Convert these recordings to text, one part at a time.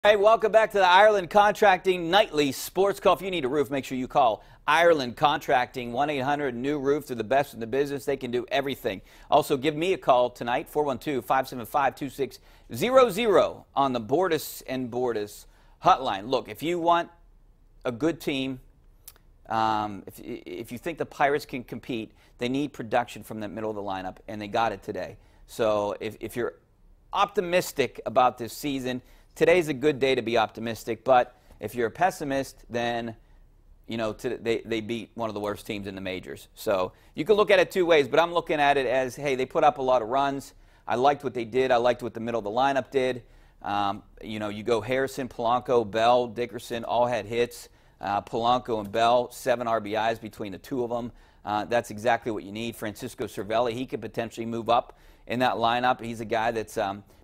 Hey, welcome back to the Ireland Contracting Nightly Sports Call. If you need a roof, make sure you call Ireland Contracting, 1-800-NEW-ROOF. They're the best in the business. They can do everything. Also, give me a call tonight, 412-575-2600 on the Bordis and Bordis hotline. Look, if you want a good team, if you think the Pirates can compete, they need production from the middle of the lineup, and they got it today. So if you're optimistic about this season, today's a good day to be optimistic, but if you're a pessimist, then, you know, they beat one of the worst teams in the majors. So you can look at it two ways, but I'm looking at it as, hey, they put up a lot of runs. I liked what they did. I liked what the middle of the lineup did. You know, you go Harrison, Polanco, Bell, Dickerson, all had hits. Polanco and Bell, 7 RBIs between the two of them. That's exactly what you need. Francisco Cervelli, he could potentially move up in that lineup. He's a guy that's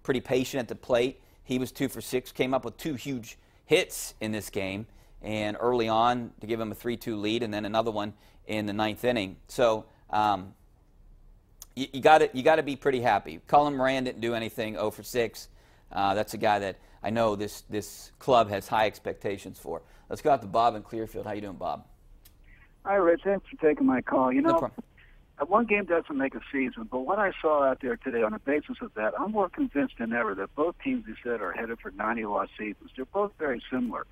pretty patient at the plate. He was 2 for 6, came up with 2 huge hits in this game, and early on to give him a 3-2 lead, and then another one in the 9th inning. So you got to be pretty happy. Colin Moran didn't do anything, 0 for 6. That's a guy that I know this club has high expectations for. Let's go out to Bob in Clearfield. How you doing, Bob? Hi, Rich. Thanks for taking my call. You know, No problem. one game doesn't make a season, but what I saw out there today on the basis of that, I'm more convinced than ever that both teams, you said, are headed for 90-loss seasons. They're both very similar.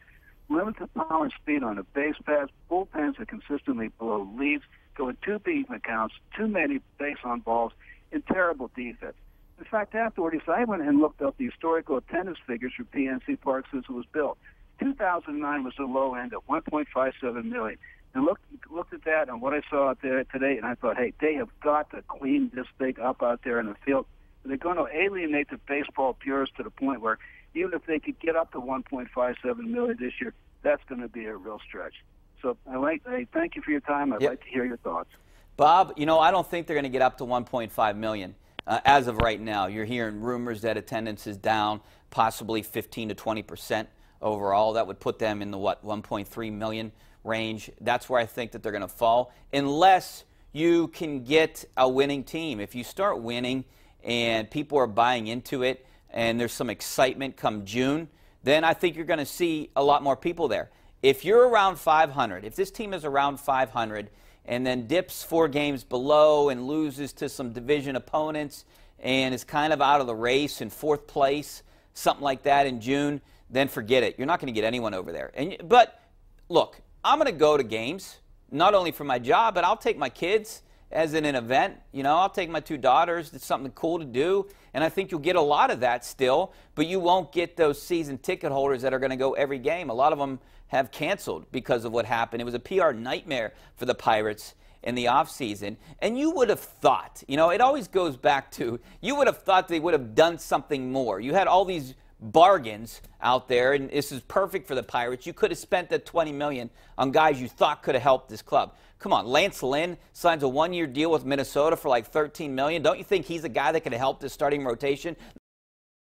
Limited power and speed on the base paths, bullpens that consistently blow leads, go in 2 beat accounts, too many base on balls, and terrible defense. In fact, afterwards, I went and looked up the historical attendance figures for PNC Park since it was built. 2009 was the low end at 1.57 million. And looked at that and what I saw out there today, and I thought, hey, they have got to clean this thing up out there in the field. They're going to alienate the baseball purists to the point where even if they could get up to 1.57 million this year, that's going to be a real stretch. So hey, thank you for your time. I'd like to hear your thoughts. Bob, you know, I don't think they're going to get up to 1.5 million as of right now. You're hearing rumors that attendance is down possibly 15 to 20% overall. That would put them in the, 1.3 million range. That's where I think that they're going to fall, unless you can get a winning team. If you start winning and people are buying into it and there's some excitement come June, then I think you're going to see a lot more people there. If you're around 500, if this team is around 500 and then dips 4 games below and loses to some division opponents and is kind of out of the race in 4th place, something like that in June, then forget it. You're not going to get anyone over there. But look, I'm going to go to games, not only for my job, but I'll take my kids as in an event. You know, I'll take my 2 daughters. It's something cool to do, and I think you'll get a lot of that still, but you won't get those season ticket holders that are going to go every game. A lot of them have canceled because of what happened. It was a PR nightmare for the Pirates in the offseason, and you would have thought, you know, it always goes back to, you would have thought they would have done something more. You had all these bargains out there, and this is perfect for the Pirates. You could have spent that $20 million on guys you thought could have helped this club. Come on, Lance Lynn signs a 1-year deal with Minnesota for like $13 million. Don't you think he's a guy that could have helped the starting rotation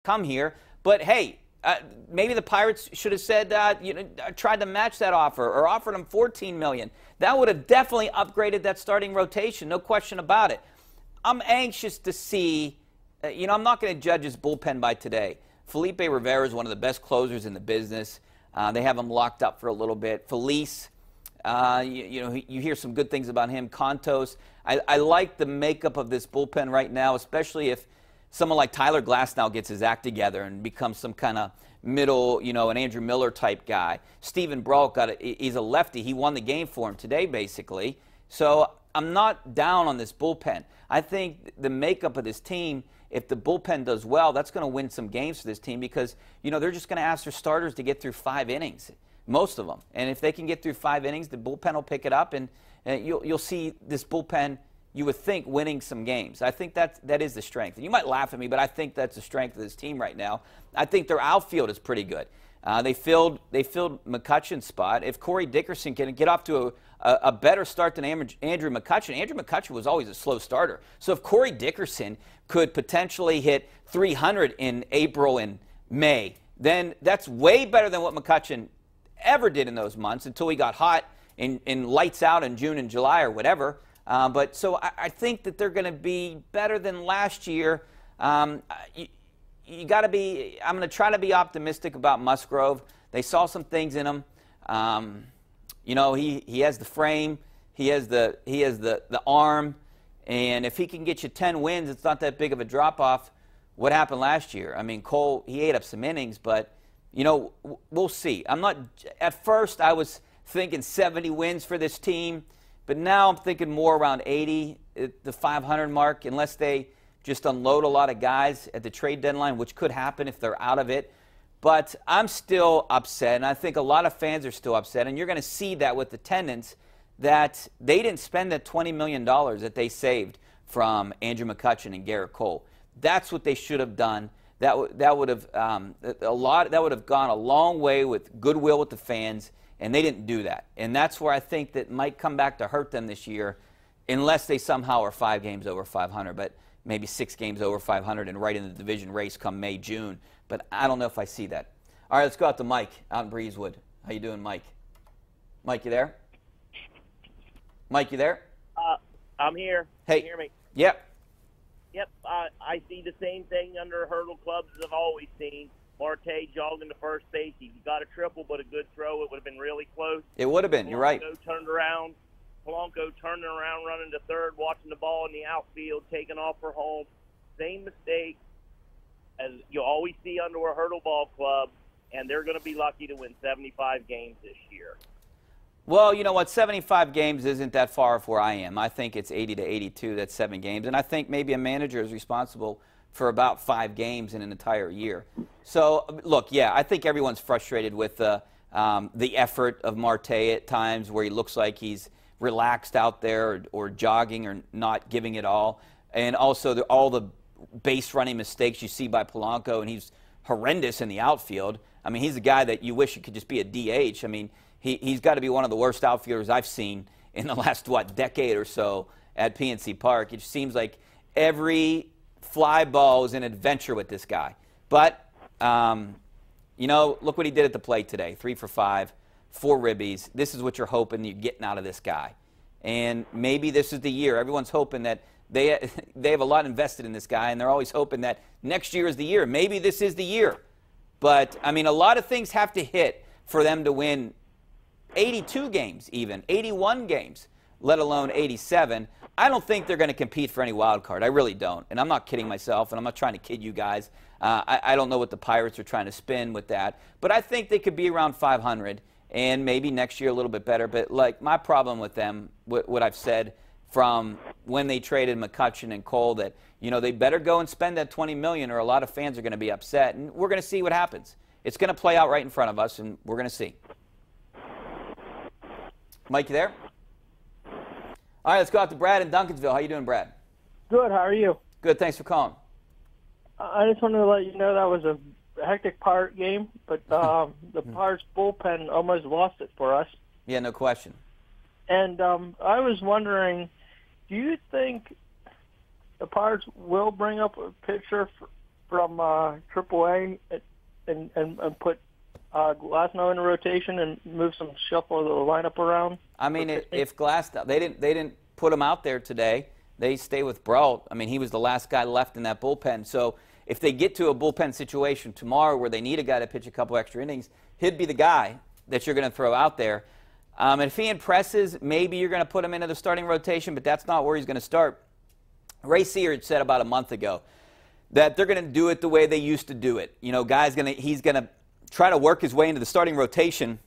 come here? But hey, maybe the Pirates should have said, tried to match that offer or offered him $14 million. That would have definitely upgraded that starting rotation, no question about it. I'm anxious to see, I'm not going to judge his bullpen by today. Felipe Rivera is one of the best closers in the business. They have him locked up for a little bit. Felice, you hear some good things about him. Contos. I like the makeup of this bullpen right now, especially if someone like Tyler Glasnow gets his act together and becomes some kind of middle, an Andrew Miller type guy. Steven Brault he's a lefty. He won the game for him today, basically. So I'm not down on this bullpen. I think the makeup of this team, if the bullpen does well, that's going to win some games for this team because, they're just going to ask their starters to get through 5 innings, most of them. And if they can get through 5 innings, the bullpen will pick it up, and you'll see this bullpen, you would think, winning some games. I think that is the strength. And you might laugh at me, but I think that's the strength of this team right now. I think their outfield is pretty good. They filled McCutcheon's spot. If Corey Dickerson can get off to a better start than Andrew McCutcheon was always a slow starter. So if Corey Dickerson could potentially hit 300 in April and May, then that's way better than what McCutcheon ever did in those months until he got hot in lights out in June and July or whatever. But so I think that they're going to be better than last year. you got to be. I'm going to try to be optimistic about Musgrove. They saw some things in him. You know, he has the frame, he has the arm, and if he can get you 10 wins, it's not that big of a drop off. What happened last year? I mean, Cole, he ate up some innings, but you know, we'll see. I'm not. At first, I was thinking 70 wins for this team, but now I'm thinking more around 80, the 500 mark, unless they just unload a lot of guys at the trade deadline, which could happen if they're out of it. But I'm still upset, and I think a lot of fans are still upset, and you're going to see that with attendance, that they didn't spend that $20 million that they saved from Andrew McCutchen and Garrett Cole. That's what they should have done. That would have gone a long way with goodwill with the fans, and they didn't do that. And that's where I think that might come back to hurt them this year, unless they somehow are 5 games over 500, but maybe 6 games over 500 and right in the division race come May, June. But I don't know if I see that. All right, let's go out to Mike out in Breezewood. How you doing, Mike? Mike, you there? Mike, you there? I'm here. Hey. Can you hear me? Yep. Yep. I see the same thing under hurdle clubs as I've always seen. Marte jogging to first base. He got a triple, but a good throw. It would have been really close. It would have been. You're right. Turned around. Polanco turning around, running to third, watching the ball in the outfield, taking off for home. Same mistake as you always see under a hurdle ball club, and they're going to be lucky to win 75 games this year. Well, you know what? 75 games isn't that far off where I am. I think it's 80 to 82. That's 7 games. And I think maybe a manager is responsible for about 5 games in an entire year. So, look, yeah, I think everyone's frustrated with the effort of Marte at times where he looks like he's relaxed out there or jogging or not giving it all. And also all the base running mistakes you see by Polanco, and he's horrendous in the outfield. I mean, he's a guy that you wish he could just be a DH. I mean, he's got to be one of the worst outfielders I've seen in the last, decade or so at PNC Park. It just seems like every fly ball is an adventure with this guy. But, you know, look what he did at the plate today. 3 for 5, 4 ribbies. This is what you're hoping you're getting out of this guy. And maybe this is the year. Everyone's hoping that they have a lot invested in this guy, and they're always hoping that next year is the year. Maybe this is the year. But, I mean, a lot of things have to hit for them to win 82 games even, 81 games, let alone 87. I don't think they're going to compete for any wild card. I really don't. And I'm not kidding myself, and I'm not trying to kid you guys. I don't know what the Pirates are trying to spin with that. But I think they could be around 500, and maybe next year a little bit better. But, like, my problem with them, what I've said from when they traded McCutchen and Cole, that, you know, they better go and spend that $20 million or a lot of fans are going to be upset. And we're going to see what happens. It's going to play out right in front of us, and we're going to see. Mike, you there? All right, let's go out to Brad in Duncansville. How you doing, Brad? Good. How are you? Good. Thanks for calling. I just wanted to let you know that was a hectic Pirate game, but the Pirates bullpen almost lost it for us. Yeah, no question. And I was wondering, do you think the Pirates will bring up a pitcher from AAA and put Glasnow in the rotation and move some shuffle of the lineup around? I mean, if Glasnow, they didn't put him out there today. They stay with Brault. I mean, he was the last guy left in that bullpen. So if they get to a bullpen situation tomorrow where they need a guy to pitch a couple extra innings, he'd be the guy that you're going to throw out there. And if he impresses, maybe you're going to put him into the starting rotation, but that's not where he's going to start. Ray Seard said about a month ago that they're going to do it the way they used to do it. You know, he's going to try to work his way into the starting rotation,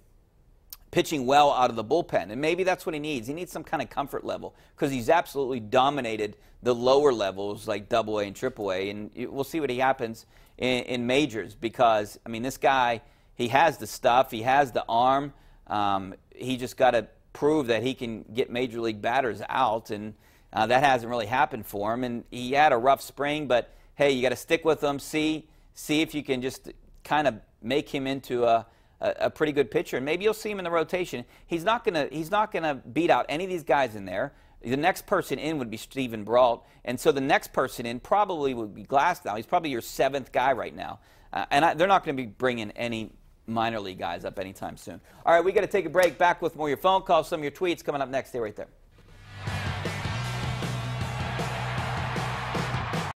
pitching well out of the bullpen. And maybe that's what he needs. He needs some kind of comfort level because he's absolutely dominated the lower levels like AA and AAA. And we'll see what happens in majors because, I mean, this guy, he has the stuff. He has the arm. He just got to prove that he can get major league batters out, and that hasn't really happened for him. And he had a rough spring, but, hey, you got to stick with him, see if you can just kind of make him into a pretty good pitcher, and maybe you'll see him in the rotation. He's not gonna beat out any of these guys in there. The next person in would be Steven Brault, and so the next person in probably would be Glasnow. He's probably your 7th guy right now, they're not going to be bringing any minor league guys up anytime soon. All right, we got to take a break. Back with more of your phone calls, some of your tweets coming up next. Stay right there.